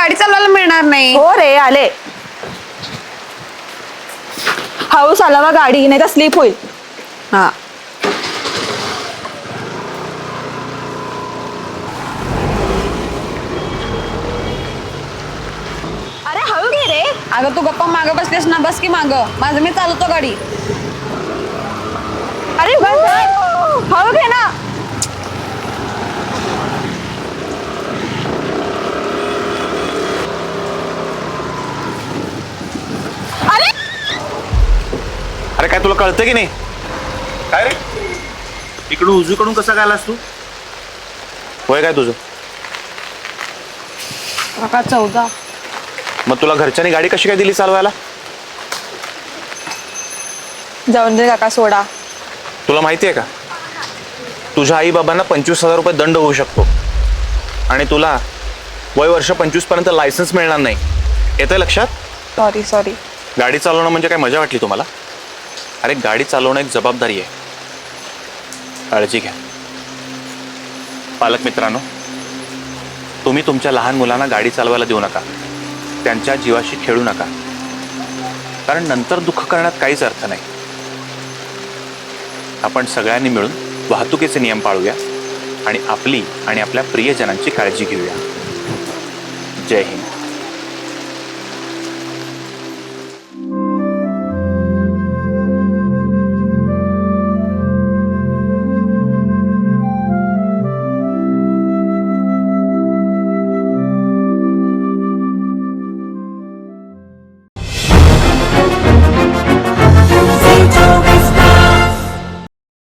गाडी चालवायला मिळणार नाही. हो रे आले. हळू चालवा गाडी नाही तर स्लिप होईल. हा अरे हळू घे रे. अगं तू गप्पा मागं बसलीस ना, बस की मागं. माझं मी चालवतो गाडी. अरे बस हळू घे ना. अरे अरे काय तुला कळतं की नाही? काय रे इकडून उजवीकडून कसा काय आलास तू? होय काय तुझं? काका 14. मग तुला घरच्यांनी गाडी कशी काय दिली चालवायला? जाऊन दे काका सोडा. तुला माहिती आहे का, तुझ्या आई बाबांना 25,000 रुपये दंड होऊ शकतो आणि तुला वय वर्ष 25 पर्यंत लायसन्स मिळणार नाही. येतंय लक्षात? सॉरी. गाडी चालवणं म्हणजे काय मजा वाटली तुम्हाला? अरे गाडी चालवणं एक जबाबदारी आहे, काळजी घ्या. पालक मित्रांनो, तुम्ही तुमच्या लहान मुलांना गाडी चालवायला देऊ नका. त्यांच्या जीवाशी खेळू नका, कारण नंतर दुःख करण्यात काहीच अर्थ नाही. आपण सगळ्यांनी मिळून वाहतुकीचे नियम पाळूया आणि आपली आणि आपल्या प्रियजनांची काळजी घेऊया. जय हिंद.